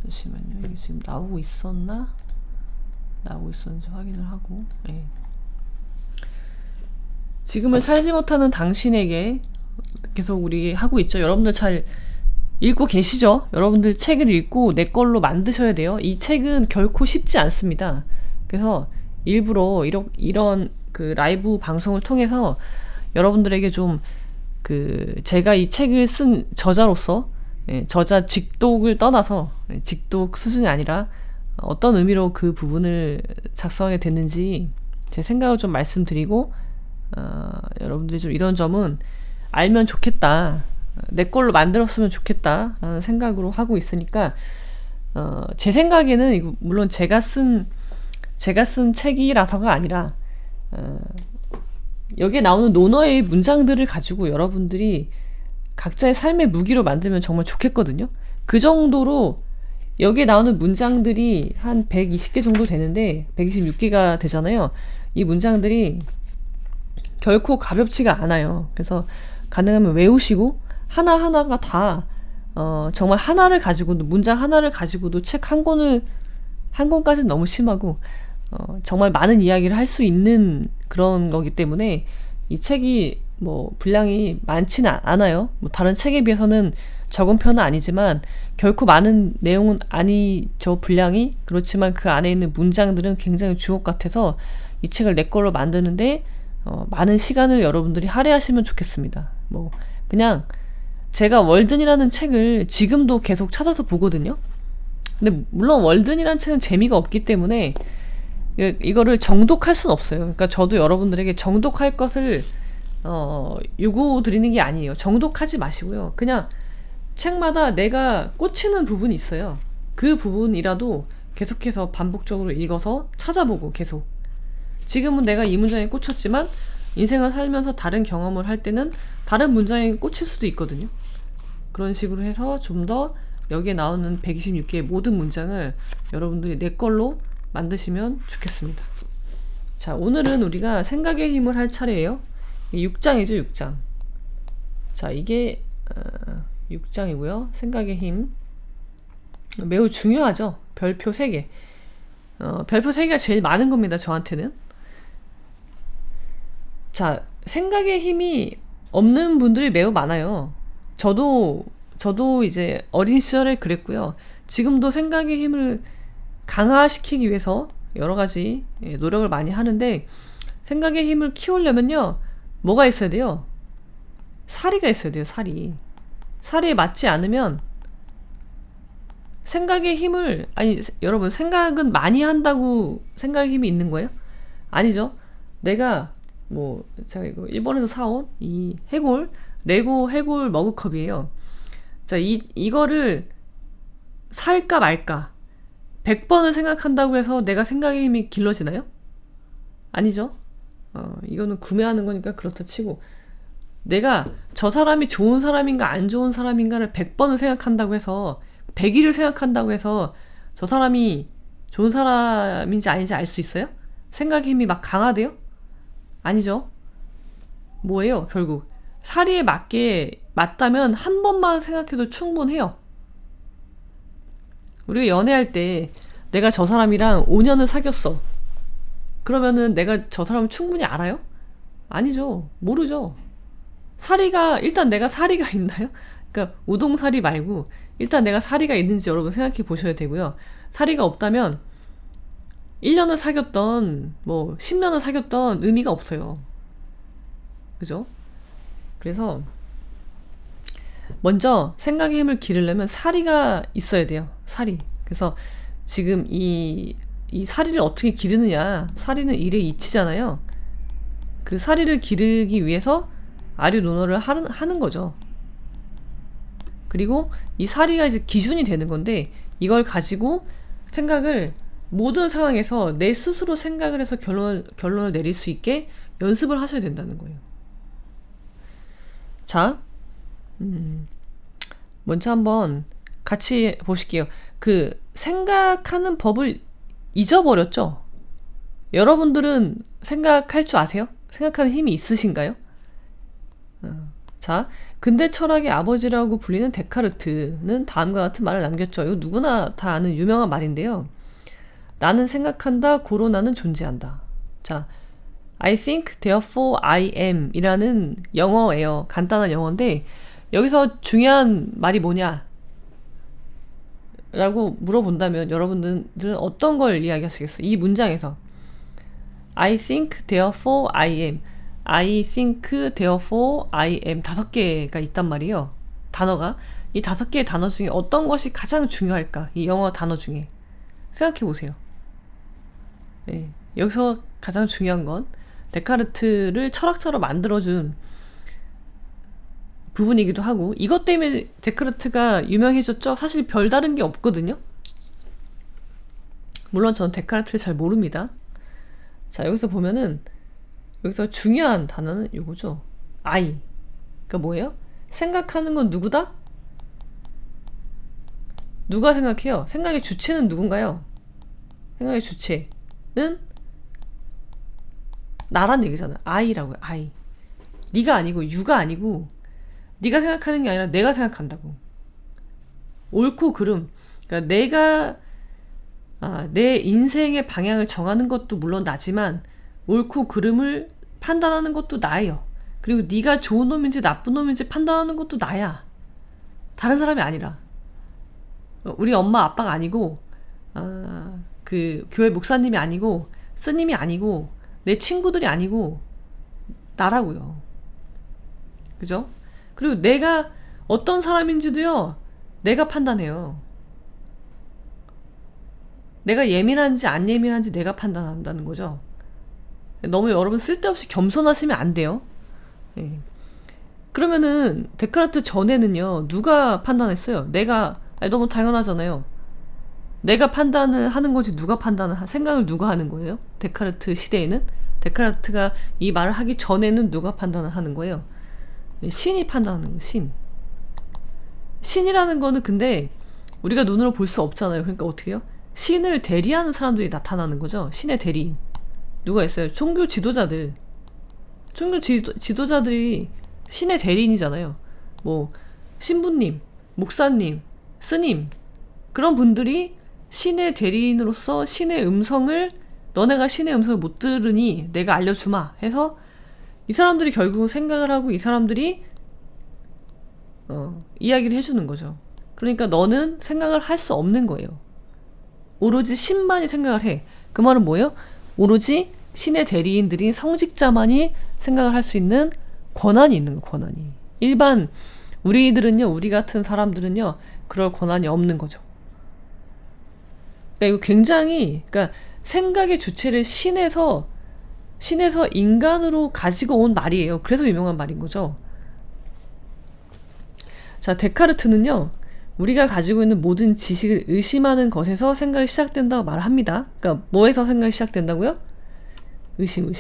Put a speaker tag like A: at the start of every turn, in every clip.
A: 잠시만요. 이게 지금 나오고 있었나? 나오고 있었는지 확인을 하고. 네. 지금은 살지 못하는 당신에게 계속 우리 하고 있죠. 여러분들 잘 읽고 계시죠? 여러분들 책을 읽고 내 걸로 만드셔야 돼요. 이 책은 결코 쉽지 않습니다. 그래서 일부러 이런 그 라이브 방송을 통해서 여러분들에게 좀 제가 이 책을 쓴 저자로서 저자 직독을 떠나서 직독 수준이 아니라 어떤 의미로 그 부분을 작성하게 됐는지 제 생각을 좀 말씀드리고 여러분들이 좀 이런 점은 알면 좋겠다. 내 걸로 만들었으면 좋겠다 라는 생각으로 하고 있으니까 제 생각에는 이거 물론 제가 쓴 책이라서가 아니라 여기에 나오는 논어의 문장들을 가지고 여러분들이 각자의 삶의 무기로 만들면 정말 좋겠거든요. 그 정도로 여기에 나오는 문장들이 한 120개 정도 되는데 126개가 되잖아요. 이 문장들이 결코 가볍지가 않아요. 그래서 가능하면 외우시고 하나하나가 다 정말 하나를 가지고도 문장 하나를 가지고도 책 한 권까지는 너무 심하고 정말 많은 이야기를 할 수 있는 그런 거기 때문에 이 책이 뭐 분량이 많지는 않아요. 뭐 다른 책에 비해서는 적은 편은 아니지만 결코 많은 내용은 아니죠. 분량이. 그렇지만 그 안에 있는 문장들은 굉장히 주옥 같아서 이 책을 내 걸로 만드는데 많은 시간을 여러분들이 할애하시면 좋겠습니다. 뭐 그냥 제가 월든이라는 책을 지금도 계속 찾아서 보거든요. 근데 물론 월든이라는 책은 재미가 없기 때문에 이거를 정독할 수는 없어요. 그러니까 저도 여러분들에게 정독할 것을 요구 드리는 게 아니에요. 정독하지 마시고요. 그냥 책마다 내가 꽂히는 부분이 있어요. 그 부분이라도 계속해서 반복적으로 읽어서 찾아보고 계속. 지금은 내가 이 문장에 꽂혔지만 인생을 살면서 다른 경험을 할 때는 다른 문장에 꽂힐 수도 있거든요. 그런 식으로 해서 좀 더 여기에 나오는 126개의 모든 문장을 여러분들이 내 걸로 만드시면 좋겠습니다. 자, 오늘은 우리가 생각의 힘을 할 차례예요. 6장이죠, 6장. 자, 이게 6장이고요. 생각의 힘. 매우 중요하죠. 별표 3개. 별표 3개가 제일 많은 겁니다, 저한테는. 자, 생각의 힘이 없는 분들이 매우 많아요. 저도 이제 어린 시절에 그랬고요. 지금도 생각의 힘을 강화시키기 위해서 여러 가지 노력을 많이 하는데, 생각의 힘을 키우려면요, 뭐가 있어야 돼요? 사리가 있어야 돼요, 사리. 사리에 맞지 않으면 생각의 힘을, 여러분, 생각은 많이 한다고 생각의 힘이 있는 거예요? 아니죠. 내가 제가 이거 일본에서 사온 이 레고 해골 머그컵이에요. 자, 이거를 살까 말까 100번을 생각한다고 해서 내가 생각의 힘이 길러지나요? 아니죠. 이거는 구매하는 거니까 그렇다 치고, 내가 저 사람이 좋은 사람인가 안 좋은 사람인가를 100번을 생각한다고 해서 100일을 생각한다고 해서 저 사람이 좋은 사람인지 아닌지 알 수 있어요? 생각의 힘이 막 강화돼요? 아니죠. 뭐예요, 결국? 사리에 맞다면 한 번만 생각해도 충분해요. 우리가 연애할 때 내가 저 사람이랑 5년을 사귀었어. 그러면은 내가 저 사람을 충분히 알아요? 아니죠. 모르죠. 일단 내가 사리가 있나요? 그러니까 우동사리 말고 일단 내가 사리가 있는지 여러분 생각해 보셔야 되고요. 사리가 없다면 1년을 사귀었던 10년을 사귀었던 의미가 없어요. 그죠? 그래서 먼저 생각의 힘을 기르려면 사리가 있어야 돼요. 사리. 그래서 지금 이 사리를 어떻게 기르느냐. 사리는 일의 이치잖아요. 그 사리를 기르기 위해서 아류 논어를 하는 거죠. 그리고 이 사리가 이제 기준이 되는 건데, 이걸 가지고 생각을 모든 상황에서 내 스스로 생각을 해서 결론을 내릴 수 있게 연습을 하셔야 된다는 거예요. 자, 먼저 한번 같이 보실게요. 생각하는 법을 잊어버렸죠? 여러분들은 생각할 줄 아세요? 생각하는 힘이 있으신가요? 자, 근대 철학의 아버지라고 불리는 데카르트는 다음과 같은 말을 남겼죠. 이거 누구나 다 아는 유명한 말인데요. 나는 생각한다, 고로 나는 존재한다. 자, I think, therefore I am 이라는 영어예요. 간단한 영어인데 여기서 중요한 말이 뭐냐? 라고 물어본다면 여러분들은 어떤 걸 이야기하시겠어요? 이 문장에서 I think, therefore I am, I think, therefore I am 5개가 있단 말이에요. 단어가. 이 5개의 단어 중에 어떤 것이 가장 중요할까? 이 영어 단어 중에 생각해 보세요. 네, 여기서 가장 중요한 건 데카르트를 철학자로 만들어준 부분이기도 하고, 이것 때문에 데카르트가 유명해졌죠? 사실 별다른 게 없거든요. 물론 전 데카르트를 잘 모릅니다. 자, 여기서 보면은 여기서 중요한 단어는 이거죠. I. 그러니까 뭐예요? 생각하는 건 누구다? 누가 생각해요? 생각의 주체는 누군가요? 생각의 주체는 나란 얘기잖아. I라고요. I. 네가 아니고 you가 아니고 네가 생각하는 게 아니라 내가 생각한다고. 옳고 그름. 그러니까 내가 내 인생의 방향을 정하는 것도 물론 나지만 옳고 그름을 판단하는 것도 나예요. 그리고 네가 좋은 놈인지 나쁜 놈인지 판단하는 것도 나야. 다른 사람이 아니라. 우리 엄마 아빠가 아니고 그 교회 목사님이 아니고 스님이 아니고 내 친구들이 아니고 나라고요. 그죠? 그리고 내가 어떤 사람인지도요, 내가 판단해요. 내가 예민한지 안 예민한지 내가 판단한다는 거죠. 너무 여러분 쓸데없이 겸손하시면 안 돼요. 네. 그러면은 데카르트 전에는요, 누가 판단했어요? 너무 당연하잖아요. 내가 판단을 하는 거지 생각을 누가 하는 거예요? 데카르트 시대에는? 데카르트가 이 말을 하기 전에는 누가 판단을 하는 거예요? 신이 판단하는 거, 신. 신이라는 거는 근데 우리가 눈으로 볼 수 없잖아요. 그러니까 어떻게 해요? 신을 대리하는 사람들이 나타나는 거죠. 신의 대리인. 누가 있어요? 종교 지도자들. 지도자들이 신의 대리인이잖아요. 뭐 신부님, 목사님, 스님, 그런 분들이 신의 대리인으로서 신의 음성을, 너네가 신의 음성을 못 들으니 내가 알려주마 해서 이 사람들이 결국 생각을 하고 이 사람들이 이야기를 해주는 거죠. 그러니까 너는 생각을 할 수 없는 거예요. 오로지 신만이 생각을 해. 그 말은 뭐예요? 오로지 신의 대리인들인 성직자만이 생각을 할 수 있는 권한이 있는 거예요. 권한이. 일반 우리 같은 사람들은요, 그럴 권한이 없는 거죠. 그러니까 이거 굉장히, 그러니까 생각의 주체를 신에서 인간으로 가지고 온 말이에요. 그래서 유명한 말인 거죠. 자, 데카르트는요, 우리가 가지고 있는 모든 지식을 의심하는 것에서 생각이 시작된다고 말을 합니다. 그러니까 뭐에서 생각이 시작된다고요? 의심.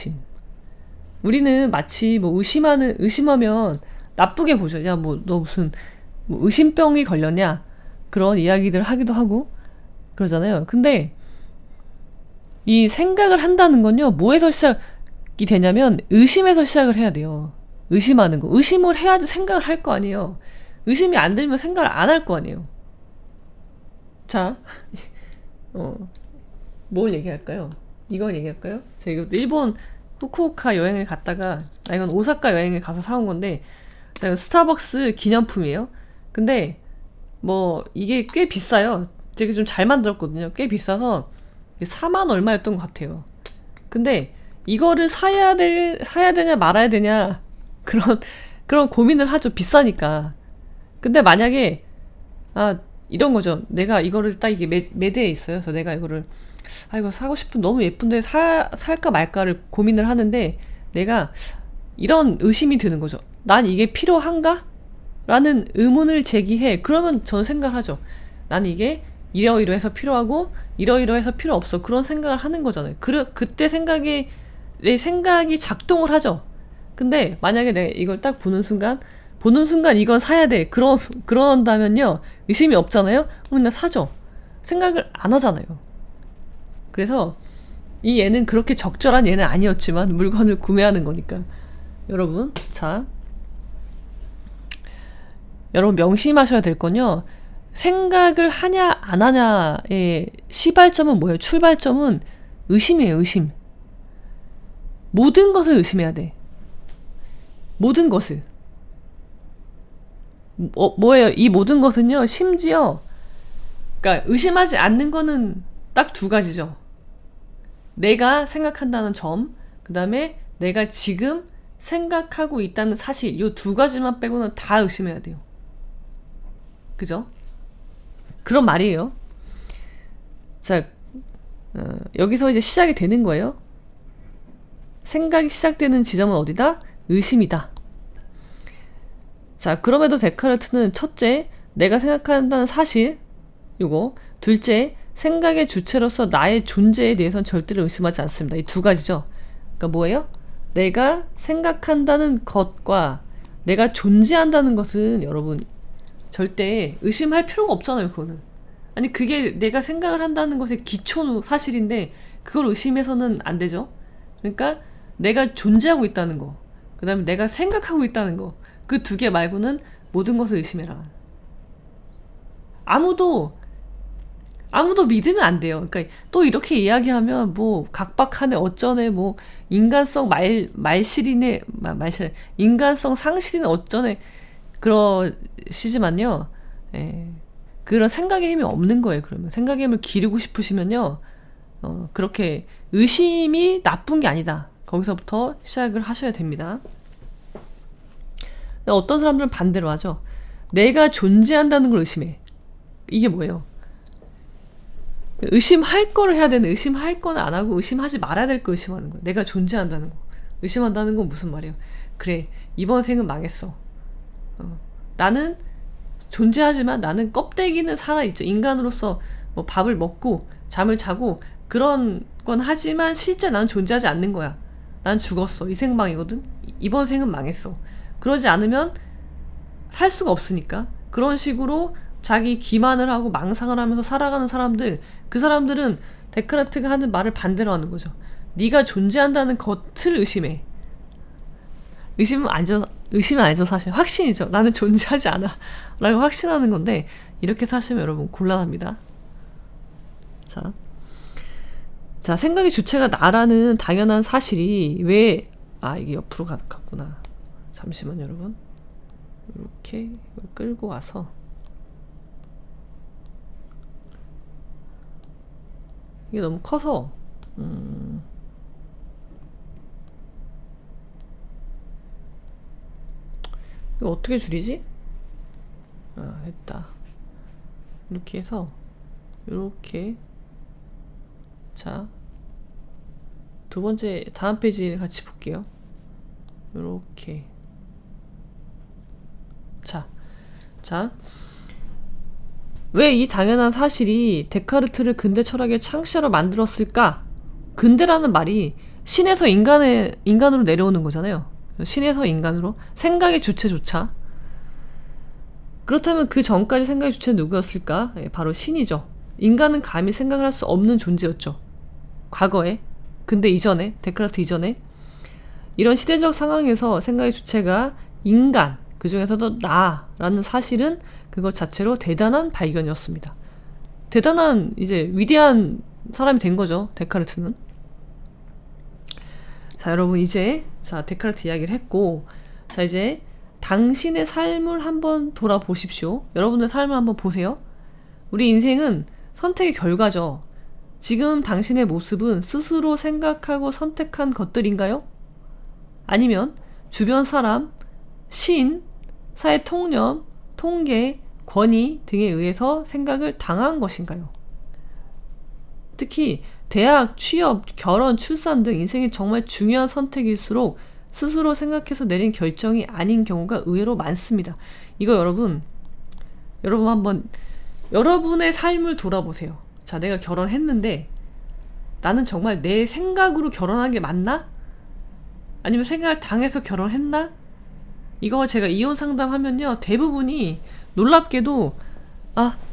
A: 우리는 마치 뭐 의심하면 나쁘게 보죠. 야, 뭐 너 무슨 뭐 의심병이 걸렸냐? 그런 이야기들 하기도 하고 그러잖아요. 근데 이 생각을 한다는 건요, 뭐에서 시작이 되냐면 의심에서 시작을 해야 돼요. 의심하는 거. 의심을 해야지 생각을 할 거 아니에요. 의심이 안 들면 생각을 안 할 거 아니에요. 자, 뭘 얘기할까요? 이걸 얘기할까요? 제가 이거 일본 후쿠오카 여행을 갔다가, 이건 오사카 여행을 가서 사온 건데, 이건 스타벅스 기념품이에요. 근데 뭐 이게 꽤 비싸요. 되게 좀 잘 만들었거든요. 꽤 비싸서 4만 얼마였던 것 같아요. 근데 이거를 사야 되냐 말아야 되냐 그런 고민을 하죠. 비싸니까. 근데 만약에 이런 거죠. 내가 이거를 딱 이게 매대에 있어요. 그래서 내가 이거를 이거 사고 싶은, 너무 예쁜데 살까 말까를 고민을 하는데 내가 이런 의심이 드는 거죠. 난 이게 필요한가? 라는 의문을 제기해. 그러면 저는 생각을 하죠. 나는 이게 이러이러해서 필요하고 이러이러해서 필요 없어. 그런 생각을 하는 거잖아요. 그때 내 생각이 작동을 하죠. 근데 만약에 내가 이걸 딱 보는 순간 이건 사야 돼. 그런다면요, 의심이 없잖아요. 그럼 나 사죠. 생각을 안 하잖아요. 그래서 이 얘는 그렇게 적절한 얘는 아니었지만 물건을 구매하는 거니까. 여러분, 자, 여러분 명심하셔야 될 건요. 생각을 하냐 안 하냐의 시발점은 뭐예요? 출발점은 의심이에요. 의심. 모든 것을 의심해야 돼. 모든 것을. 뭐예요? 이 모든 것은요. 심지어 그러니까 의심하지 않는 거는 딱 두 가지죠. 내가 생각한다는 점, 그 다음에 내가 지금 생각하고 있다는 사실, 이 두 가지만 빼고는 다 의심해야 돼요. 그죠? 그런 말이에요. 자, 여기서 이제 시작이 되는 거예요. 생각이 시작되는 지점은 어디다? 의심이다. 자, 그럼에도 데카르트는 첫째, 내가 생각한다는 사실, 요거. 둘째, 생각의 주체로서 나의 존재에 대해서는 절대로 의심하지 않습니다. 이 두 가지죠. 그러니까 뭐예요? 내가 생각한다는 것과 내가 존재한다는 것은 여러분 절대 의심할 필요가 없잖아요. 그거는. 아니 그게 내가 생각을 한다는 것의 기초 사실인데 그걸 의심해서는 안 되죠. 그러니까 내가 존재하고 있다는 거, 그 다음에 내가 생각하고 있다는 거, 그 두 개 말고는 모든 것을 의심해라. 아무도 믿으면 안 돼요. 그러니까 또 이렇게 이야기하면 뭐 각박하네 어쩌네 뭐 인간성 말실이네 말실 인간성 상실이네 어쩌네 그러시지만요. 그런 생각의 힘이 없는 거예요. 그러면 생각의 힘을 기르고 싶으시면요. 그렇게 의심이 나쁜 게 아니다. 거기서부터 시작을 하셔야 됩니다. 어떤 사람들은 반대로 하죠. 내가 존재한다는 걸 의심해. 이게 뭐예요? 의심할 거를 해야 되는데 의심할 거는 안 하고 의심하지 말아야 될 거 의심하는 거야. 내가 존재한다는 거. 의심한다는 건 무슨 말이에요? 그래, 이번 생은 망했어. 나는 존재하지만 나는 껍데기는 살아있죠. 인간으로서 뭐 밥을 먹고 잠을 자고 그런 건 하지만 실제 나는 존재하지 않는 거야. 난 죽었어. 이 생망이거든. 이번 생은 망했어. 그러지 않으면 살 수가 없으니까. 그런 식으로 자기 기만을 하고 망상을 하면서 살아가는 사람들, 그 사람들은 데카르트가 하는 말을 반대로 하는 거죠. 네가 존재한다는 것을 의심해. 의심은 아니죠. 사실 확신이죠. 나는 존재하지 않아 라고 확신하는 건데 이렇게 사시면 여러분 곤란합니다. 자, 생각의 주체가 나라는 당연한 사실이 왜 이게 옆으로 갔구나. 잠시만 여러분. 이렇게 끌고 와서 이게 너무 커서 이거 어떻게 줄이지? 됐다. 이렇게 해서 이렇게. 자, 두 번째 다음 페이지 같이 볼게요. 이렇게. 자, 왜 이 당연한 사실이 데카르트를 근대 철학의 창시자로 만들었을까? 근대라는 말이 신에서 인간으로 내려오는 거잖아요. 신에서 인간으로 생각의 주체조차. 그렇다면 그 전까지 생각의 주체는 누구였을까? 바로 신이죠. 인간은 감히 생각을 할 수 없는 존재였죠. 과거에, 근데 이전에, 데카르트 이전에 이런 시대적 상황에서 생각의 주체가 인간, 그 중에서도 나라는 사실은 그것 자체로 대단한 발견이었습니다. 대단한 이제 위대한 사람이 된 거죠. 데카르트는. 자, 여러분 이제 데카르트 이야기를 했고, 자 이제 당신의 삶을 한번 돌아보십시오. 여러분의 삶을 한번 보세요. 우리 인생은 선택의 결과죠. 지금 당신의 모습은 스스로 생각하고 선택한 것들인가요? 아니면 주변 사람, 신, 사회 통념, 통계, 권위 등에 의해서 생각을 당한 것인가요? 특히 대학, 취업, 결혼, 출산 등 인생이 정말 중요한 선택일수록 스스로 생각해서 내린 결정이 아닌 경우가 의외로 많습니다. 이거 여러분 한번 여러분의 삶을 돌아보세요. 자, 내가 결혼했는데 나는 정말 내 생각으로 결혼한 게 맞나? 아니면 생각을 당해서 결혼했나? 이거 제가 이혼 상담하면요, 대부분이 놀랍게도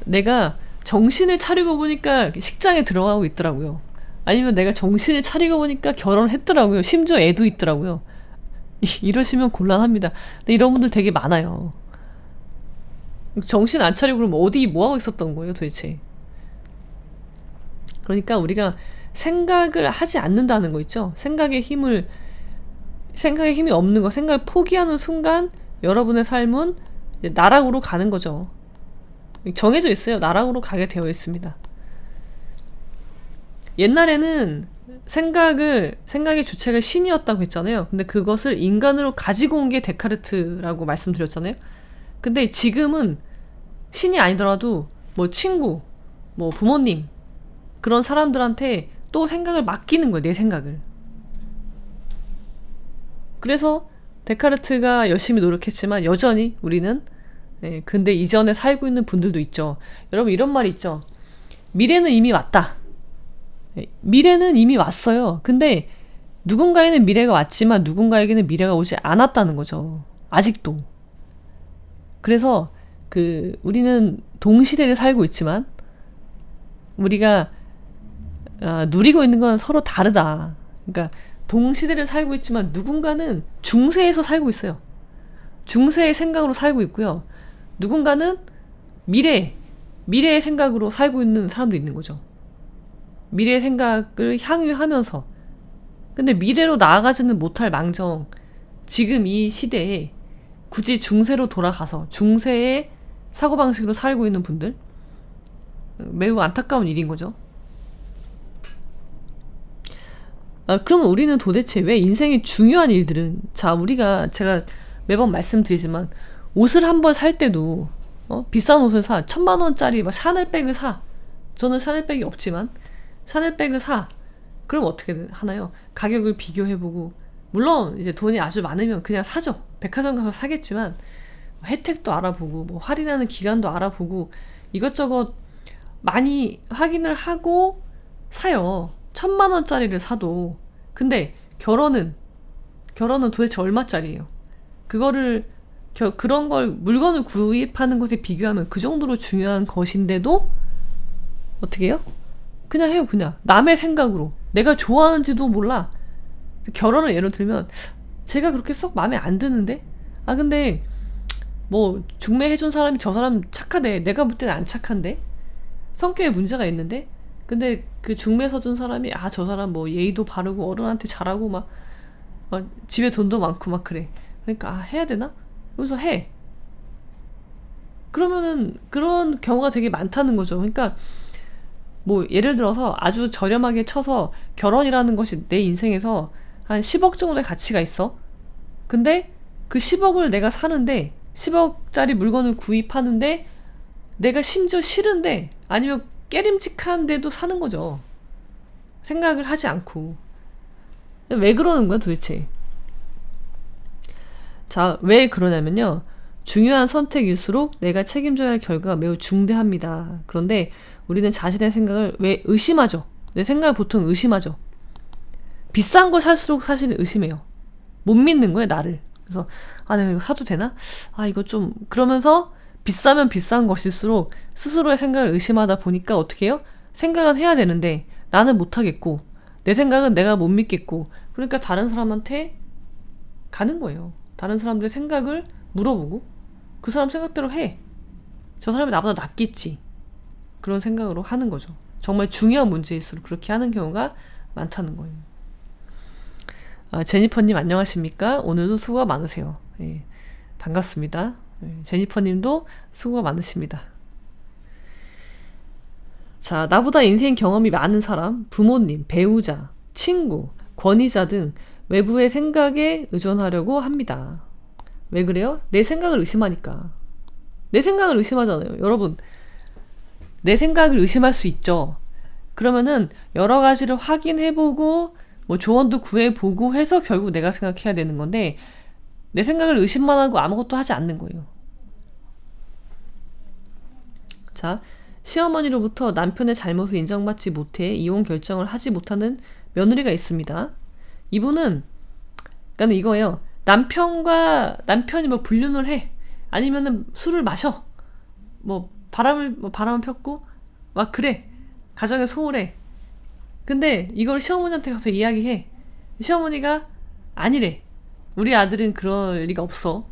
A: 내가 정신을 차리고 보니까 식장에 들어가고 있더라고요. 아니면 내가 정신을 차리고 보니까 결혼했더라고요. 심지어 애도 있더라고요. 이러시면 곤란합니다. 근데 이런 분들 되게 많아요. 정신 안 차리고 그럼 어디 뭐 하고 있었던 거예요, 도대체? 그러니까 우리가 생각을 하지 않는다는 거 있죠? 생각의 힘이 없는 거, 생각을 포기하는 순간 여러분의 삶은 이제 나락으로 가는 거죠. 정해져 있어요. 나락으로 가게 되어 있습니다. 옛날에는 생각의 주체가 신이었다고 했잖아요. 근데 그것을 인간으로 가지고 온 게 데카르트라고 말씀드렸잖아요. 근데 지금은 신이 아니더라도 뭐 친구, 뭐 부모님, 그런 사람들한테 또 생각을 맡기는 거예요. 내 생각을. 그래서 데카르트가 열심히 노력했지만 여전히 우리는 근데 이전에 살고 있는 분들도 있죠. 여러분 이런 말이 있죠. 미래는 이미 왔다. 미래는 이미 왔어요. 근데 누군가에는 미래가 왔지만 누군가에게는 미래가 오지 않았다는 거죠. 아직도. 그래서 우리는 동시대를 살고 있지만 우리가 누리고 있는 건 서로 다르다. 그러니까 동시대를 살고 있지만 누군가는 중세에서 살고 있어요. 중세의 생각으로 살고 있고요. 누군가는 미래의 생각으로 살고 있는 사람도 있는 거죠. 미래의 생각을 향유하면서. 근데 미래로 나아가지는 못할 망정 지금 이 시대에 굳이 중세로 돌아가서 중세의 사고방식으로 살고 있는 분들, 매우 안타까운 일인 거죠. 그러면 우리는 도대체 왜 인생의 중요한 일들은, 제가 매번 말씀드리지만 옷을 한 번 살 때도 비싼 옷을 사, 1000만원짜리 막 샤넬백을 사. 저는 샤넬백이 없지만 샤넬백을 사. 그럼 어떻게 하나요? 가격을 비교해보고, 물론 이제 돈이 아주 많으면 그냥 사죠. 백화점 가서 사겠지만 혜택도 알아보고 뭐 할인하는 기간도 알아보고 이것저것 많이 확인을 하고 사요. 1000만원짜리를 사도. 근데 결혼은 도대체 얼마짜리예요? 그거를 그런 걸 물건을 구입하는 것에 비교하면 그 정도로 중요한 것인데도 어떻게 해요? 그냥 해요. 그냥 남의 생각으로. 내가 좋아하는지도 몰라. 결혼을 예로 들면 제가 그렇게 썩 마음에 안 드는데, 근데 뭐 중매해준 사람이 저 사람 착하대. 내가 볼 때는 안 착한데, 성격에 문제가 있는데, 근데 그 중매 서준 사람이 저 사람 뭐 예의도 바르고 어른한테 잘하고 막 집에 돈도 많고 막 그래. 그러니까 해야 되나? 그래서 해. 그러면은 그런 경우가 되게 많다는 거죠. 그러니까 뭐 예를 들어서 아주 저렴하게 쳐서 결혼이라는 것이 내 인생에서 한 10억 정도의 가치가 있어. 근데 그 10억을 내가 사는데, 10억짜리 물건을 구입하는데 내가 심지어 싫은데, 아니면 깨림직한데도 사는 거죠. 생각을 하지 않고. 왜 그러는 거야 도대체? 자, 왜 그러냐면요. 중요한 선택일수록 내가 책임져야 할 결과가 매우 중대합니다. 그런데 우리는 자신의 생각을 왜 의심하죠? 내 생각을 보통 의심하죠. 비싼 걸 살수록 사실은 의심해요. 못 믿는 거예요, 나를. 그래서 내가 이거 사도 되나? 이거 좀, 그러면서 비싸면 비싼 것일수록 스스로의 생각을 의심하다 보니까 어떻게 해요? 생각은 해야 되는데 나는 못하겠고, 내 생각은 내가 못 믿겠고, 그러니까 다른 사람한테 가는 거예요. 다른 사람들의 생각을 물어보고 그 사람 생각대로 해. 저 사람이 나보다 낫겠지. 그런 생각으로 하는 거죠. 정말 중요한 문제일수록 그렇게 하는 경우가 많다는 거예요. 제니퍼님 안녕하십니까? 오늘도 수고가 많으세요. 반갑습니다. 제니퍼님도 수고가 많으십니다. 자, 나보다 인생 경험이 많은 사람, 부모님, 배우자, 친구, 권위자 등 외부의 생각에 의존하려고 합니다. 왜 그래요? 내 생각을 의심하니까. 내 생각을 의심하잖아요. 여러분, 내 생각을 의심할 수 있죠. 그러면은 여러 가지를 확인해보고 뭐 조언도 구해보고 해서 결국 내가 생각해야 되는 건데, 내 생각을 의심만 하고 아무것도 하지 않는 거예요. 자, 시어머니로부터 남편의 잘못을 인정받지 못해 이혼 결정을 하지 못하는 며느리가 있습니다. 이분은, 그러니까 이거예요. 남편이 뭐 불륜을 해. 아니면은 술을 마셔. 바람을 폈고, 막 그래. 가정에 소홀해. 근데 이걸 시어머니한테 가서 이야기해. 시어머니가 아니래. 우리 아들은 그럴 리가 없어.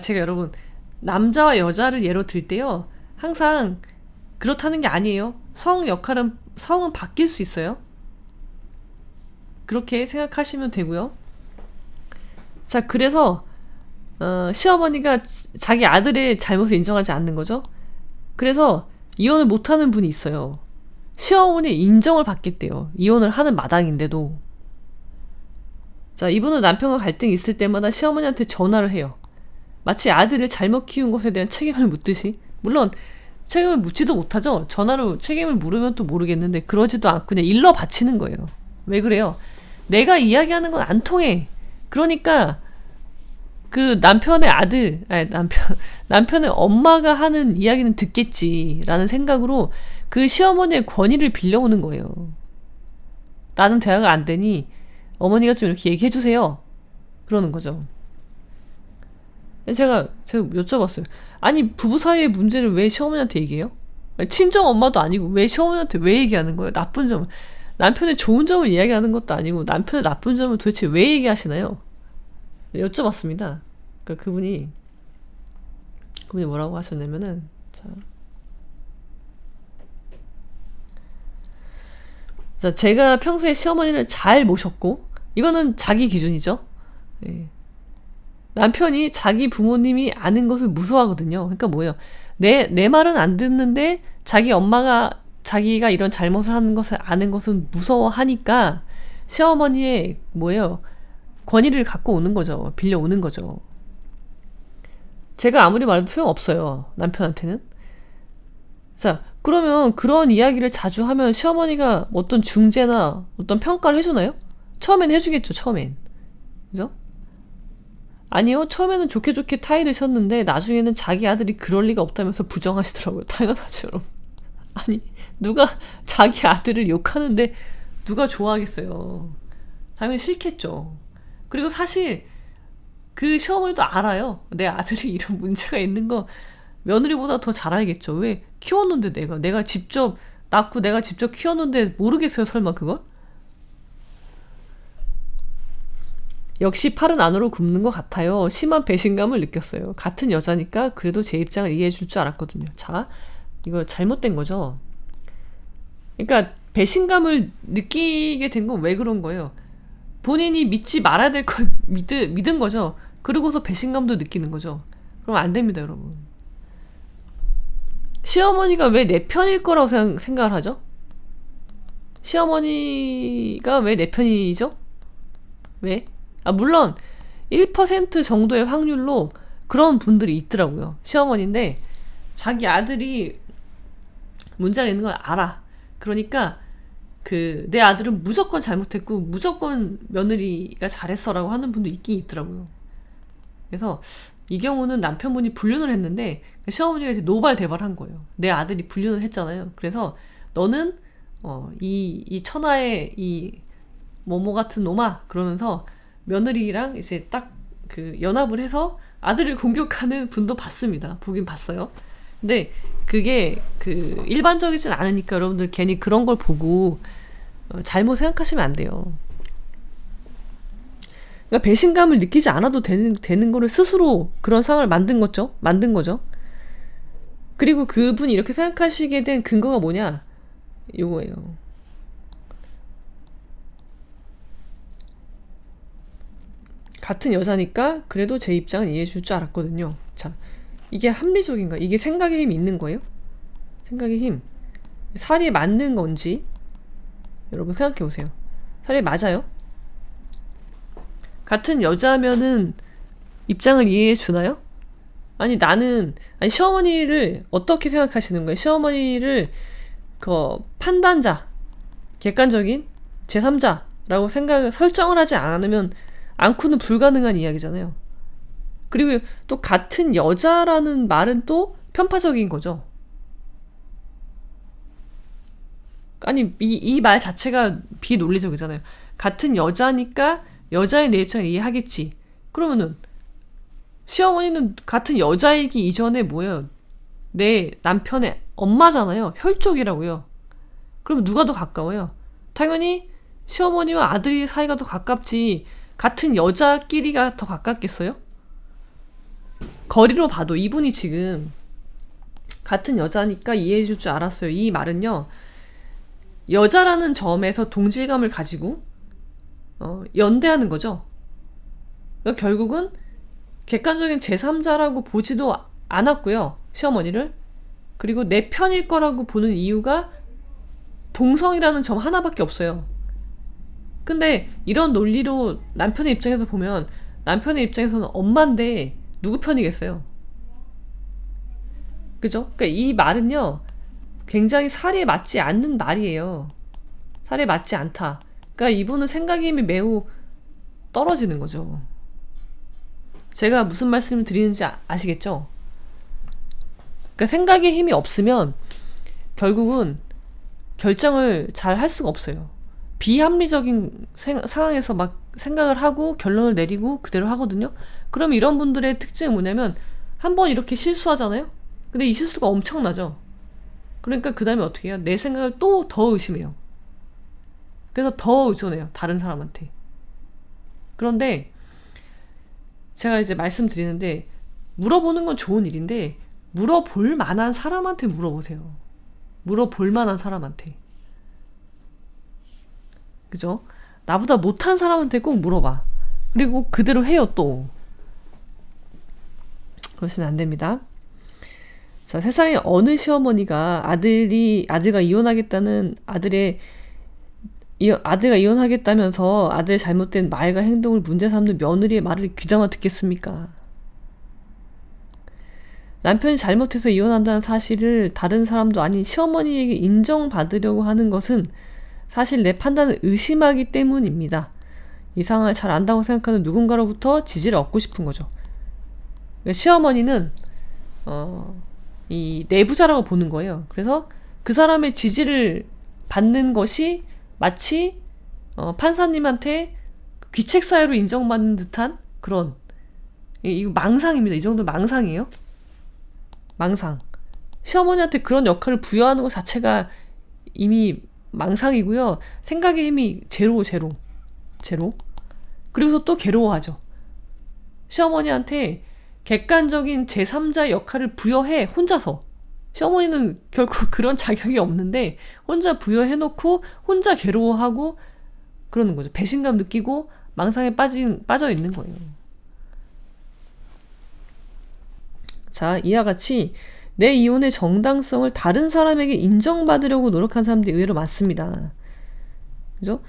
A: 제가 여러분, 남자와 여자를 예로 들 때요. 항상 그렇다는 게 아니에요. 성은 바뀔 수 있어요. 그렇게 생각하시면 되고요. 자, 그래서 시어머니가 자기 아들의 잘못을 인정하지 않는 거죠. 그래서 이혼을 못하는 분이 있어요. 시어머니의 인정을 받겠대요. 이혼을 하는 마당인데도. 자, 이분은 남편과 갈등이 있을 때마다 시어머니한테 전화를 해요. 마치 아들을 잘못 키운 것에 대한 책임을 묻듯이. 물론 책임을 묻지도 못하죠. 전화로 책임을 물으면 또 모르겠는데 그러지도 않고 그냥 일러 바치는 거예요. 왜 그래요? 내가 이야기하는 건 안 통해. 그러니까 그 남편의 엄마가 하는 이야기는 듣겠지라는 생각으로 그 시어머니의 권위를 빌려오는 거예요. 나는 대화가 안 되니 어머니가 좀 이렇게 얘기해 주세요. 그러는 거죠. 제가 여쭤봤어요. 아니, 부부 사이의 문제를 왜 시어머니한테 얘기해요? 친정 엄마도 아니고 왜 시어머니한테 왜 얘기하는 거예요? 나쁜 점. 남편의 좋은 점을 이야기하는 것도 아니고 남편의 나쁜 점을 도대체 왜 얘기하시나요? 여쭤봤습니다. 그러니까 그분이 뭐라고 하셨냐면은, 자, 제가 평소에 시어머니를 잘 모셨고, 이거는 자기 기준이죠. 예. 남편이 자기 부모님이 아는 것을 무서워하거든요. 그러니까 뭐예요? 내 말은 안 듣는데 자기 엄마가 자기가 이런 잘못을 하는 것을 아는 것은 무서워하니까 시어머니의 권위를 갖고 오는 거죠. 빌려오는 거죠. 제가 아무리 말해도 소용없어요. 남편한테는. 자, 그러면 그런 이야기를 자주 하면 시어머니가 어떤 중재나 어떤 평가를 해주나요? 처음엔 해주겠죠. 처음엔. 그죠? 아니요. 처음에는 좋게 타이를 쳤는데 나중에는 자기 아들이 그럴 리가 없다면서 부정하시더라고요. 당연하죠, 여러분. 아니, 누가 자기 아들을 욕하는데 누가 좋아하겠어요. 당연히 싫겠죠. 그리고 사실 그 시어머니도 알아요. 내 아들이 이런 문제가 있는 거 며느리보다 더 잘 알겠죠. 왜? 키웠는데 내가 직접 낳고 내가 직접 키웠는데 모르겠어요, 설마 그걸? 역시 팔은 안으로 굽는 것 같아요. 심한 배신감을 느꼈어요. 같은 여자니까 그래도 제 입장을 이해해 줄 줄 알았거든요. 자, 이거 잘못된 거죠. 그러니까 배신감을 느끼게 된 건 왜 그런 거예요? 본인이 믿지 말아야 될 걸 믿은 거죠. 그러고서 배신감도 느끼는 거죠. 그럼 안 됩니다, 여러분. 시어머니가 왜 내 편일 거라고 생각을 하죠? 시어머니가 왜 내 편이죠? 왜? 물론 1% 정도의 확률로 그런 분들이 있더라고요. 시어머니인데 자기 아들이 문제가 있는 걸 알아. 그러니까 내 아들은 무조건 잘못했고 무조건 며느리가 잘했어라고 하는 분도 있긴 있더라고요. 그래서 이 경우는 남편분이 불륜을 했는데 시어머니가 이제 노발대발한 거예요. 내 아들이 불륜을 했잖아요. 그래서 너는 이 천하의 이 모모 같은 놈아 그러면서 며느리랑 이제 딱 연합을 해서 아들을 공격하는 분도 봤습니다. 보긴 봤어요. 근데 그게 일반적이진 않으니까 여러분들 괜히 그런 걸 보고 잘못 생각하시면 안 돼요. 그러니까 배신감을 느끼지 않아도 되는 거를 스스로 그런 상황을 만든 거죠. 그리고 그분이 이렇게 생각하시게 된 근거가 뭐냐? 요거예요. 같은 여자니까 그래도 제 입장은 이해해 줄 줄 알았거든요. 자, 이게 합리적인가? 이게 생각의 힘이 있는 거예요? 생각의 힘. 살이 맞는 건지 여러분 생각해 보세요. 살이 맞아요? 같은 여자면은 입장을 이해해 주나요? 아니 시어머니를 어떻게 생각하시는 거예요? 시어머니를 판단자, 객관적인 제3자라고 설정을 하지 않으면 않고는 불가능한 이야기잖아요. 그리고 또 같은 여자라는 말은 또 편파적인 거죠. 아니 이 말 자체가 비논리적이잖아요. 같은 여자니까 여자의 내 입장을 이해하겠지. 그러면은 시어머니는 같은 여자이기 이전에 뭐예요? 내 남편의 엄마잖아요. 혈족이라고요. 그럼 누가 더 가까워요? 당연히 시어머니와 아들이 사이가 더 가깝지 같은 여자끼리가 더 가깝겠어요? 거리로 봐도 이분이 지금 같은 여자니까 이해해줄 줄 알았어요. 이 말은요, 여자라는 점에서 동질감을 가지고 연대하는 거죠. 그러니까 결국은 객관적인 제3자라고 보지도 않았고요, 시어머니를. 그리고 내 편일 거라고 보는 이유가 동성이라는 점 하나밖에 없어요. 근데 이런 논리로 남편의 입장에서 보면 남편의 입장에서는 엄마인데 누구 편이겠어요? 그죠? 그러니까 이 말은요, 굉장히 사리에 맞지 않는 말이에요. 사리에 맞지 않다. 그러니까 이분은 생각의 힘이 매우 떨어지는 거죠. 제가 무슨 말씀을 드리는지 아시겠죠? 그러니까 생각의 힘이 없으면 결국은 결정을 잘 할 수가 없어요. 비합리적인 상황에서 막 생각을 하고 결론을 내리고 그대로 하거든요. 그럼 이런 분들의 특징은 뭐냐면 한번 이렇게 실수하잖아요. 근데 이 실수가 엄청나죠. 그러니까 그 다음에 어떻게 해요? 내 생각을 또 더 의심해요. 그래서 더 의존해요, 다른 사람한테. 그런데 제가 이제 말씀드리는데, 물어보는 건 좋은 일인데 물어볼 만한 사람한테 물어보세요. 물어볼 만한 사람한테. 그죠? 나보다 못한 사람한테 꼭 물어봐. 그리고 그대로 해요, 또. 그러시면 안 됩니다. 자, 세상에 어느 시어머니가 아들과 이혼하겠다는 아들과 이혼하겠다면서 아들의 잘못된 말과 행동을 문제 삼는 며느리의 말을 귀담아 듣겠습니까? 남편이 잘못해서 이혼한다는 사실을 다른 사람도 아닌 시어머니에게 인정받으려고 하는 것은 사실 내 판단을 의심하기 때문입니다. 이 상황을 잘 안다고 생각하는 누군가로부터 지지를 얻고 싶은 거죠. 그러니까 시어머니는 이 내부자라고 보는 거예요. 그래서 그 사람의 지지를 받는 것이 마치 판사님한테 귀책 사유로 인정받는 듯한 그런, 이거 망상입니다. 이 정도 망상이에요. 망상. 시어머니한테 그런 역할을 부여하는 것 자체가 이미 망상이고요. 생각의 힘이 제로. 그리고서 또 괴로워하죠. 시어머니한테 객관적인 제3자의 역할을 부여해, 혼자서. 시어머니는 결국 그런 자격이 없는데 혼자 부여해놓고 혼자 괴로워하고 그러는 거죠. 배신감 느끼고 망상에 빠져 있는 거예요. 자, 이와 같이 내 이혼의 정당성을 다른 사람에게 인정받으려고 노력한 사람들이 의외로 많습니다. 그죠?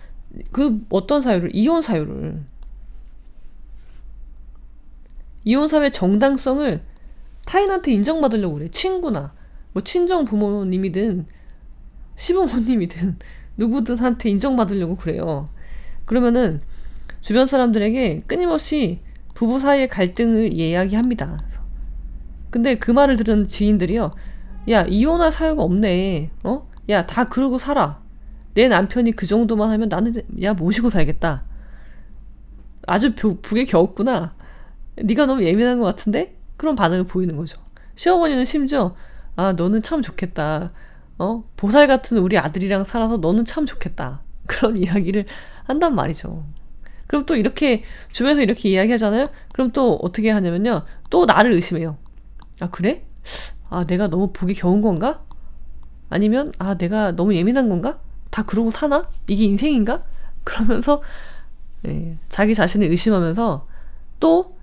A: 그 어떤 사유를? 이혼 사유를. 이혼 사유의 정당성을 타인한테 인정받으려고 그래. 친구나 뭐 친정 부모님이든 시부모님이든 누구든한테 인정받으려고 그래요. 그러면은 주변 사람들에게 끊임없이 부부 사이의 갈등을 이야기합니다. 근데 그 말을 들은 지인들이요, 야, 이혼할 사유가 없네. 야, 다 그러고 살아. 내 남편이 그 정도만 하면 나는 야 모시고 살겠다. 아주 복에 겨웠구나. 네가 너무 예민한 것 같은데? 그런 반응을 보이는 거죠. 시어머니는 심지어 아, 너는 참 좋겠다. 보살 같은 우리 아들이랑 살아서 너는 참 좋겠다. 그런 이야기를 한단 말이죠. 그럼 또 이렇게 주변에서 이렇게 이야기하잖아요. 그럼 또 어떻게 하냐면요, 또 나를 의심해요. 아, 그래? 아, 내가 너무 복이 겨운 건가? 아니면 아, 내가 너무 예민한 건가? 다 그러고 사나? 이게 인생인가? 그러면서 자기 자신을 의심하면서 또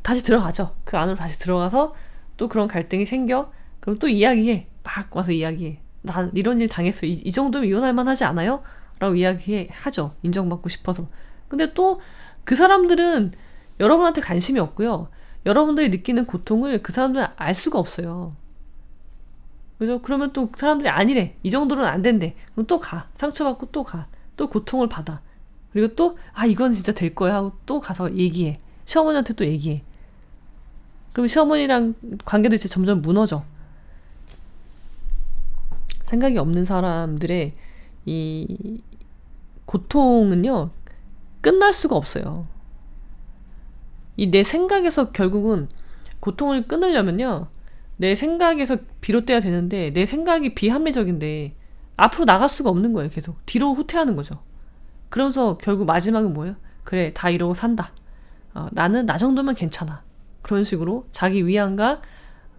A: 다시 들어가죠. 그 안으로 다시 들어가서 또 그런 갈등이 생겨. 그럼 또 이야기해. 막 와서 이야기해. 난 이런 일 당했어. 이 정도면 이혼할 만하지 않아요? 라고 이야기하죠. 인정받고 싶어서. 근데 또 그 사람들은 여러분한테 관심이 없고요. 여러분들이 느끼는 고통을 그 사람들은 알 수가 없어요. 그죠? 그러면 또 사람들이 아니래. 이 정도는 안 된대. 그럼 또 가. 상처받고 또 가. 또 고통을 받아. 그리고 또 아, 이건 진짜 될 거야 하고 또 가서 얘기해. 시어머니한테 또 얘기해. 그럼 시어머니랑 관계도 이제 점점 무너져. 생각이 없는 사람들의 이 고통은요, 끝날 수가 없어요. 이 내 생각에서 결국은 고통을 끊으려면요, 내 생각에서 비롯돼야 되는데 내 생각이 비합리적인데 앞으로 나갈 수가 없는 거예요. 계속 뒤로 후퇴하는 거죠. 그러면서 결국 마지막은 뭐예요? 그래, 다 이러고 산다. 나는 나 정도면 괜찮아. 그런 식으로 자기 위안과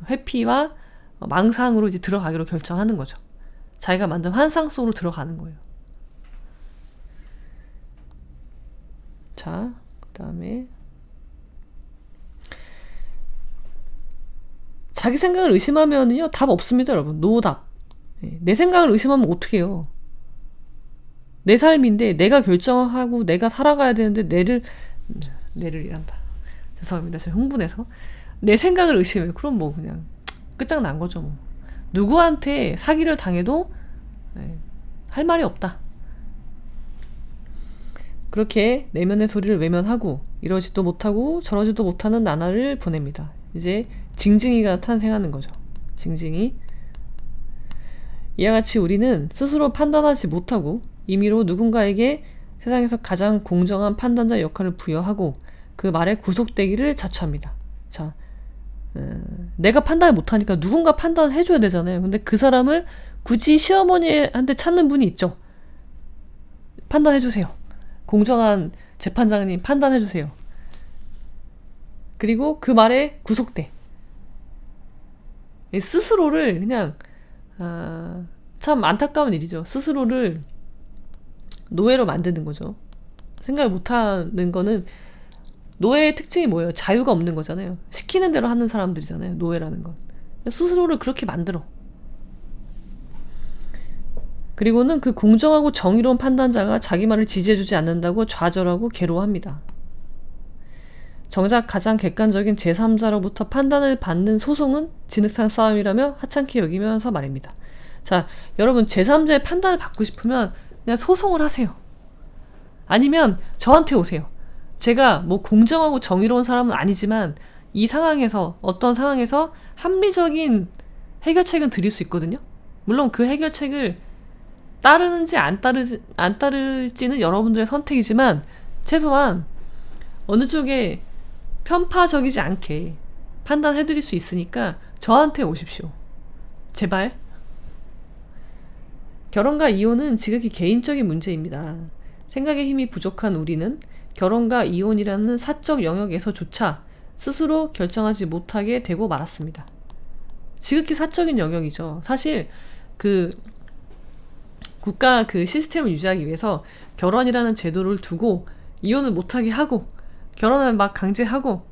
A: 회피와 망상으로 이제 들어가기로 결정하는 거죠. 자기가 만든 환상 속으로 들어가는 거예요. 자, 그 다음에 자기 생각을 의심하면요 답 없습니다, 여러분. 노답. 내 생각을 의심하면 어떻게 해요? 내 삶인데 내가 결정하고 내가 살아가야 되는데 내를 이란다. 죄송합니다. 제가 흥분해서 내 생각을 의심해요. 그럼 뭐 그냥 끝장난 거죠. 뭐. 누구한테 사기를 당해도 할 말이 없다. 그렇게 내면의 소리를 외면하고 이러지도 못하고 저러지도 못하는 나날을 보냅니다. 이제 징징이가 탄생하는 거죠. 징징이. 이와 같이 우리는 스스로 판단하지 못하고 임의로 누군가에게 세상에서 가장 공정한 판단자 역할을 부여하고 그 말에 구속되기를 자처합니다. 자, 내가 판단을 못하니까 누군가 판단을 해줘야 되잖아요. 근데 그 사람을 굳이 시어머니한테 찾는 분이 있죠. 판단해주세요. 공정한 재판장님 판단해주세요. 그리고 그 말에 구속돼. 스스로를 그냥 참 안타까운 일이죠. 스스로를 노예로 만드는 거죠. 생각을 못하는 거는 노예의 특징이 뭐예요? 자유가 없는 거잖아요. 시키는 대로 하는 사람들이잖아요. 노예라는 건. 스스로를 그렇게 만들어. 그리고는 그 공정하고 정의로운 판단자가 자기 말을 지지해주지 않는다고 좌절하고 괴로워합니다. 정작 가장 객관적인 제3자로부터 판단을 받는 소송은 진흙탕 싸움이라며 하찮게 여기면서 말입니다. 자, 여러분 제3자의 판단을 받고 싶으면 그냥 소송을 하세요. 아니면 저한테 오세요. 제가 뭐 공정하고 정의로운 사람은 아니지만 이 상황에서 어떤 상황에서 합리적인 해결책은 드릴 수 있거든요. 물론 그 해결책을 따르는지 안 따를지는 여러분들의 선택이지만 최소한 어느 쪽에 편파적이지 않게 판단해드릴 수 있으니까 저한테 오십시오. 제발. 결혼과 이혼은 지극히 개인적인 문제입니다. 생각의 힘이 부족한 우리는 결혼과 이혼이라는 사적 영역에서조차 스스로 결정하지 못하게 되고 말았습니다. 지극히 사적인 영역이죠. 사실 그 국가 그 시스템을 유지하기 위해서 결혼이라는 제도를 두고 이혼을 못하게 하고 결혼을 막 강제하고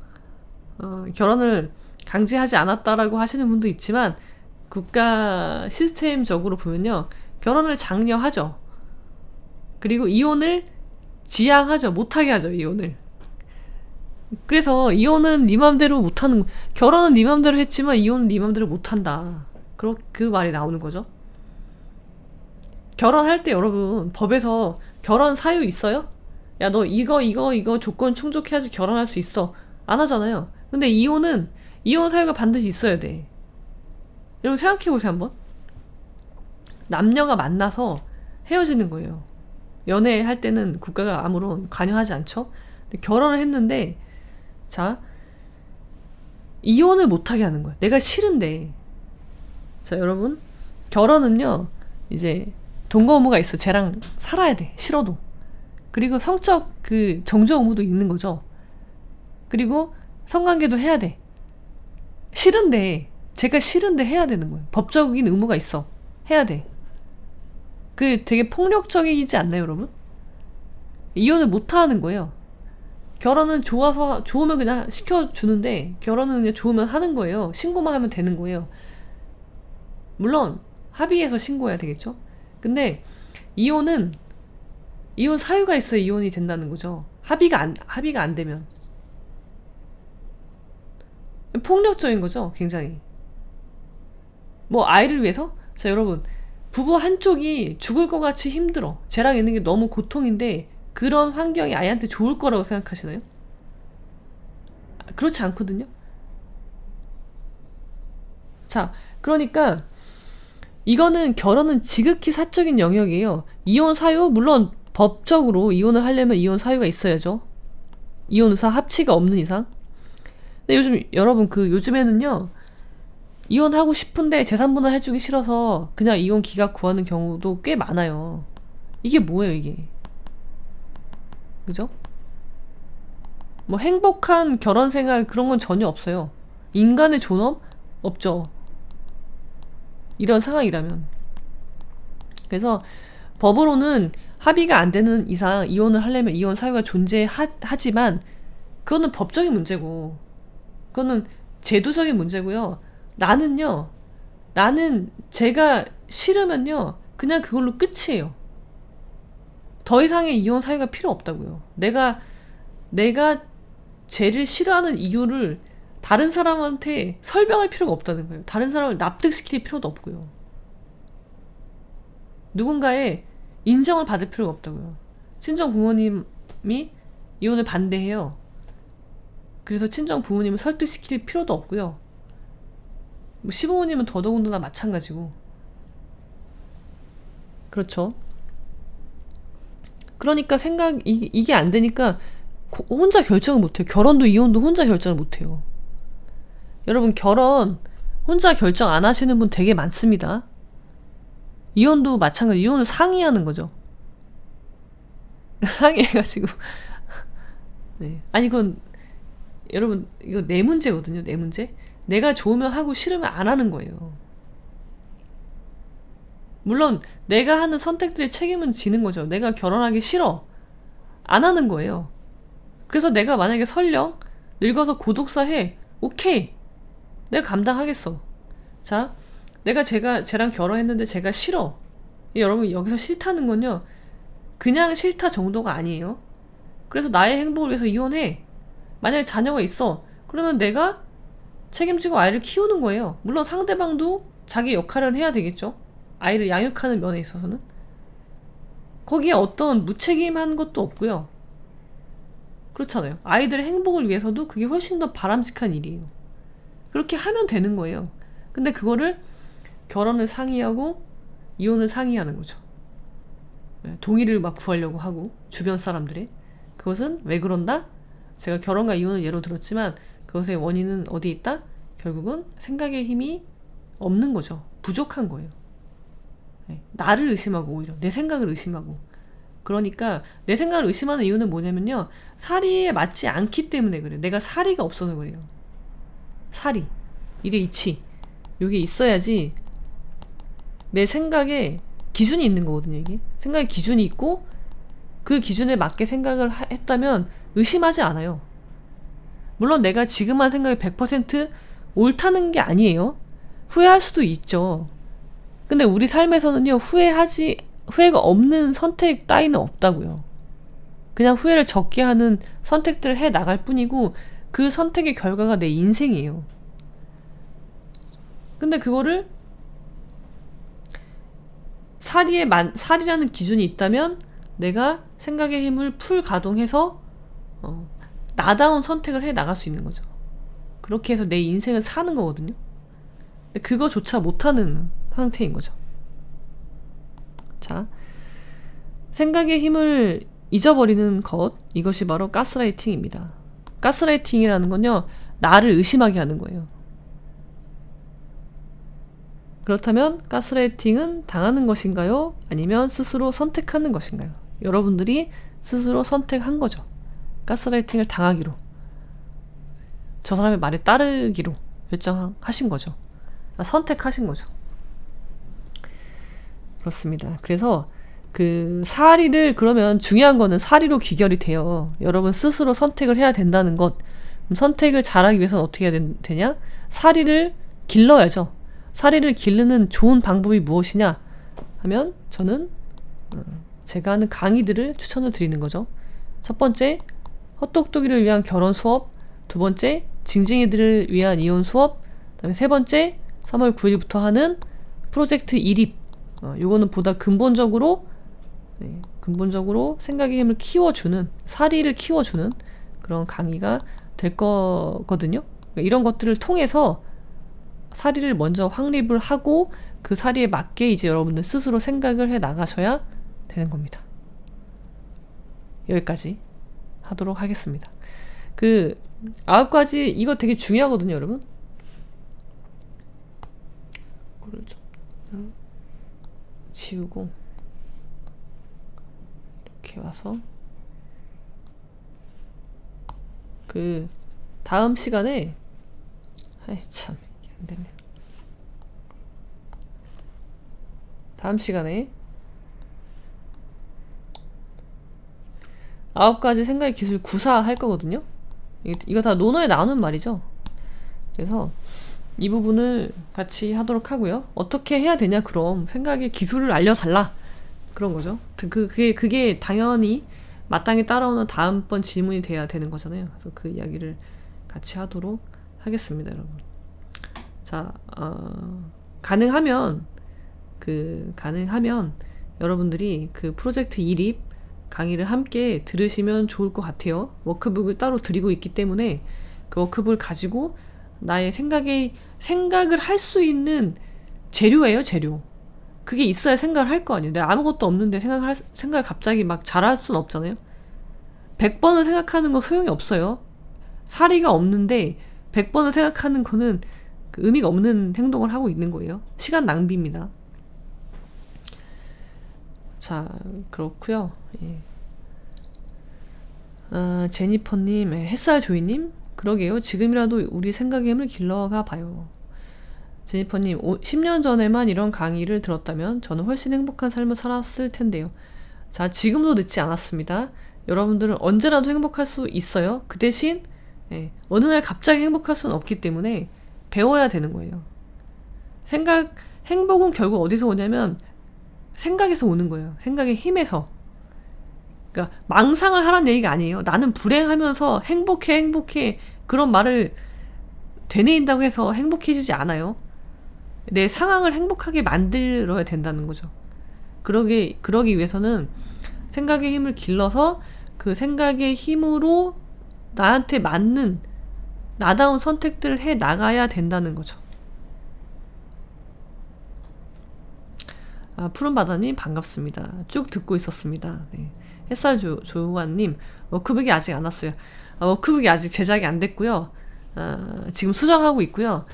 A: 결혼을 강제하지 않았다라고 하시는 분도 있지만 국가 시스템적으로 보면요. 결혼을 장려하죠. 그리고 이혼을 지양하죠. 못하게 하죠. 이혼을. 그래서 이혼은 네 맘대로 못하는 결혼은 네 맘대로 했지만 이혼은 네 맘대로 못한다. 그 말이 나오는 거죠. 결혼할 때 여러분 법에서 결혼 사유 있어요? 야 너 이거 조건 충족해야지 결혼할 수 있어. 안 하잖아요. 근데 이혼은 이혼 사유가 반드시 있어야 돼. 여러분 생각해보세요 한번. 남녀가 만나서 헤어지는 거예요. 연애할 때는 국가가 아무런 관여하지 않죠. 근데 결혼을 했는데 자 이혼을 못하게 하는 거예요. 내가 싫은데. 자 여러분 결혼은요 이제 동거 의무가 있어. 쟤랑 살아야 돼. 싫어도. 그리고 성적 그 정조 의무도 있는 거죠. 그리고 성관계도 해야 돼. 싫은데 제가 싫은데 해야 되는 거예요. 법적인 의무가 있어. 해야 돼. 그게 되게 폭력적이지 않나요, 여러분? 이혼을 못 하는 거예요. 결혼은 좋으면 그냥 시켜주는데 결혼은 그냥 좋으면 하는 거예요. 신고만 하면 되는 거예요. 물론 합의해서 신고해야 되겠죠. 근데 이혼 사유가 있어야 이혼이 된다는 거죠. 합의가 안 되면 폭력적인 거죠. 굉장히. 뭐 아이를 위해서? 자 여러분 부부 한쪽이 죽을 것 같이 힘들어. 쟤랑 있는 게 너무 고통인데 그런 환경이 아이한테 좋을 거라고 생각하시나요? 그렇지 않거든요. 자 그러니까 이거는 결혼은 지극히 사적인 영역이에요. 이혼 사유 물론 법적으로 이혼을 하려면 이혼 사유가 있어야죠. 이혼 의사 합치가 없는 이상. 근데 요즘 여러분 요즘에는요 이혼하고 싶은데 재산분할 해주기 싫어서 그냥 이혼 기각 구하는 경우도 꽤 많아요. 이게 뭐예요 이게? 그죠? 뭐 행복한 결혼 생활 그런 건 전혀 없어요. 인간의 존엄? 없죠. 이런 상황이라면. 그래서 법으로는 합의가 안 되는 이상 이혼을 하려면 이혼 사유가 존재하지만 그거는 법적인 문제고 그거는 제도적인 문제고요. 나는 제가 싫으면요 그냥 그걸로 끝이에요. 더 이상의 이혼 사유가 필요 없다고요. 내가 쟤를 싫어하는 이유를 다른 사람한테 설명할 필요가 없다는 거예요. 다른 사람을 납득시킬 필요도 없고요. 누군가의 인정을 받을 필요가 없다고요. 친정 부모님이 이혼을 반대해요. 그래서 친정 부모님을 설득시킬 필요도 없고요. 뭐 시부모님은 더더군다나 마찬가지고. 그렇죠. 그러니까 이게 안 되니까 혼자 결정을 못해요. 결혼도 이혼도 혼자 결정을 못해요. 여러분 결혼 혼자 결정 안 하시는 분 되게 많습니다. 이혼도 마찬가지. 이혼을 상의하는 거죠. 상의해가지고 네. 아니 그건 여러분 이거 내 문제거든요. 내 문제. 내가 좋으면 하고 싫으면 안 하는 거예요. 물론 내가 하는 선택들의 책임은 지는 거죠. 내가 결혼하기 싫어. 안 하는 거예요. 그래서 내가 만약에 설령 늙어서 고독사 해. 오케이. 내가 감당하겠어. 자, 내가 쟤랑 결혼했는데 제가 싫어. 여러분 여기서 싫다는 건요. 그냥 싫다 정도가 아니에요. 그래서 나의 행복을 위해서 이혼해. 만약에 자녀가 있어. 그러면 내가 책임지고 아이를 키우는 거예요. 물론 상대방도 자기 역할은 해야 되겠죠. 아이를 양육하는 면에 있어서는. 거기에 어떤 무책임한 것도 없고요. 그렇잖아요. 아이들의 행복을 위해서도 그게 훨씬 더 바람직한 일이에요. 그렇게 하면 되는 거예요. 근데 그거를 결혼을 상의하고 이혼을 상의하는 거죠. 동의를 막 구하려고 하고 주변 사람들이. 그것은 왜 그런다? 제가 결혼과 이혼을 예로 들었지만 그것의 원인은 어디 있다? 결국은 생각의 힘이 없는 거죠. 부족한 거예요. 나를 의심하고 오히려 내 생각을 의심하고. 그러니까 내 생각을 의심하는 이유는 뭐냐면요. 사리에 맞지 않기 때문에 그래요. 내가 사리가 없어서 그래요. 사리. 이래 이치. 이게 있어야지 내 생각에 기준이 있는 거거든요. 이게 생각에 기준이 있고 그 기준에 맞게 생각을 했다면 의심하지 않아요. 물론 내가 지금 한 생각이 100% 옳다는 게 아니에요. 후회할 수도 있죠. 근데 우리 삶에서는요. 후회가 없는 선택 따위는 없다고요. 그냥 후회를 적게 하는 선택들을 해 나갈 뿐이고 그 선택의 결과가 내 인생이에요. 근데 그거를 사리라는 기준이 있다면 내가 생각의 힘을 풀 가동해서 나다운 선택을 해 나갈 수 있는 거죠. 그렇게 해서 내 인생을 사는 거거든요. 근데 그거조차 못하는 상태인 거죠. 자, 생각의 힘을 잊어버리는 것, 이것이 바로 가스라이팅입니다. 가스라이팅이라는 건요, 나를 의심하게 하는 거예요. 그렇다면 가스라이팅은 당하는 것인가요? 아니면 스스로 선택하는 것인가요? 여러분들이 스스로 선택한 거죠. 가스라이팅을 당하기로. 저 사람의 말에 따르기로 결정하신 거죠. 선택하신 거죠. 그렇습니다. 그래서 그 사리를 그러면 중요한 거는 사리로 귀결이 돼요. 여러분 스스로 선택을 해야 된다는 것. 그럼 선택을 잘하기 위해서는 어떻게 해야 되냐? 사리를 길러야죠. 사리를 기르는 좋은 방법이 무엇이냐 하면 저는 제가 하는 강의들을 추천을 드리는 거죠. 첫 번째, 헛똑똑이를 위한 결혼 수업. 두 번째, 징징이들을 위한 이혼 수업. 그다음에 세 번째, 3월 9일부터 하는 프로젝트 이립. 요거는 보다 근본적으로 생각의 힘을 키워주는, 사리를 키워주는 그런 강의가 될 거거든요. 그러니까 이런 것들을 통해서 사리를 먼저 확립을 하고 그 사리에 맞게 이제 여러분들 스스로 생각을 해 나가셔야 되는 겁니다. 여기까지 하도록 하겠습니다. 그 9가지 이거 되게 중요하거든요, 여러분. 이거를 좀 지우고 이렇게 와서 그 다음 시간에 아이 참 이게 안 되네. 다음 시간에 9가지 생각의 기술 구사 할 거거든요. 이거 다 논어에 나오는 말이죠. 그래서 이 부분을 같이 하도록 하고요. 어떻게 해야 되냐, 그럼 생각의 기술을 알려달라, 그런 거죠. 그게 당연히 마땅히 따라오는 다음번 질문이 돼야 되는 거잖아요. 그래서 그 이야기를 같이 하도록 하겠습니다, 여러분. 자, 가능하면 여러분들이 그 프로젝트 이립 강의를 함께 들으시면 좋을 것 같아요. 워크북을 따로 드리고 있기 때문에 그 워크북을 가지고 나의 생각을 할 수 있는 재료예요, 재료. 그게 있어야 생각을 할 거 아니에요. 내가 아무것도 없는데 생각을 갑자기 막 잘할 순 없잖아요. 100번을 생각하는 거 소용이 없어요. 사리가 없는데 100번을 생각하는 거는 그 의미가 없는 행동을 하고 있는 거예요. 시간 낭비입니다. 자, 그렇고요. 예. 제니퍼님, 햇살 조이님, 그러게요. 지금이라도 우리 생각의 힘을 길러가 봐요. 제니퍼님, 10년 전에만 이런 강의를 들었다면 저는 훨씬 행복한 삶을 살았을 텐데요. 자, 지금도 늦지 않았습니다. 여러분들은 언제라도 행복할 수 있어요. 그 대신 어느 날 갑자기 행복할 수는 없기 때문에 배워야 되는 거예요. 행복은 결국 어디서 오냐면 생각에서 오는 거예요. 생각의 힘에서. 그러니까 망상을 하라는 얘기가 아니에요. 나는 불행하면서 행복해 그런 말을 되뇌인다고 해서 행복해지지 않아요. 내 상황을 행복하게 만들어야 된다는 거죠. 그러기 위해서는 생각의 힘을 길러서 그 생각의 힘으로 나한테 맞는 나다운 선택들을 해 나가야 된다는 거죠. 푸른바다님 반갑습니다. 쭉 듣고 있었습니다. 네. 햇살 조아님, 워크북이 아직 안 왔어요. 워크북이 아직 제작이 안 됐고요. 지금 수정하고 있고요.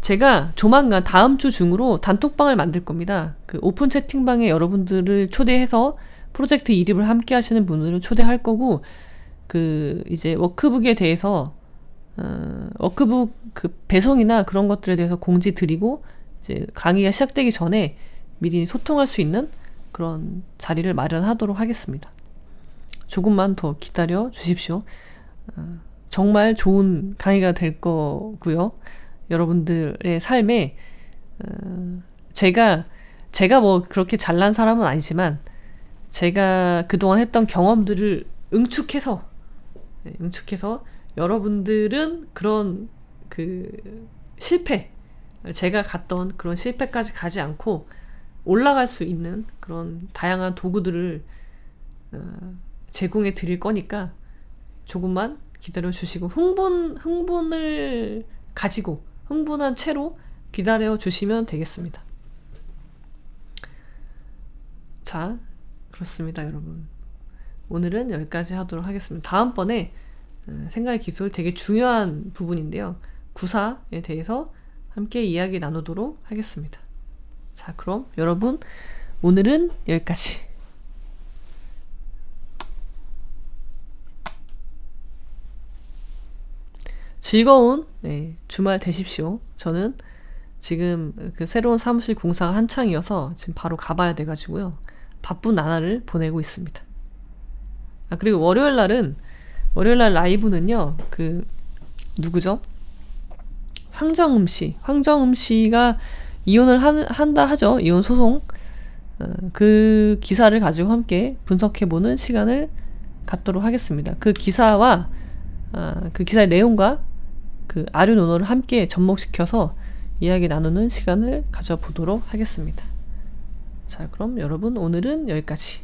A: 제가 조만간 다음 주 중으로 단톡방을 만들 겁니다. 그 오픈 채팅방에 여러분들을 초대해서 프로젝트 이립을 함께 하시는 분들을 초대할 거고, 이제 워크북에 대해서 워크북 그 배송이나 그런 것들에 대해서 공지 드리고, 이제 강의가 시작되기 전에 미리 소통할 수 있는 그런 자리를 마련하도록 하겠습니다. 조금만 더 기다려 주십시오. 정말 좋은 강의가 될 거고요. 여러분들의 삶에 제가 뭐 그렇게 잘난 사람은 아니지만 제가 그동안 했던 경험들을 응축해서 여러분들은 그런 제가 갔던 그런 실패까지 가지 않고 올라갈 수 있는 그런 다양한 도구들을 제공해 드릴 거니까 조금만 기다려 주시고 흥분을 가지고 흥분한 채로 기다려 주시면 되겠습니다. 자, 그렇습니다, 여러분. 오늘은 여기까지 하도록 하겠습니다. 다음번에 생각의 기술 되게 중요한 부분인데요. 구사에 대해서 함께 이야기 나누도록 하겠습니다. 자, 그럼 여러분, 오늘은 여기까지. 즐거운 주말 되십시오. 저는 지금 그 새로운 사무실 공사가 한창이어서 지금 바로 가봐야 돼가지고요. 바쁜 나날을 보내고 있습니다. 그리고 월요일 날 라이브는요, 누구죠? 황정음 씨가 이혼을 한다 하죠. 이혼 소송. 그 기사를 가지고 함께 분석해보는 시간을 갖도록 하겠습니다. 그 기사와 그 기사의 내용과 그 아류 논어를 함께 접목시켜서 이야기 나누는 시간을 가져보도록 하겠습니다. 자, 그럼 여러분, 오늘은 여기까지.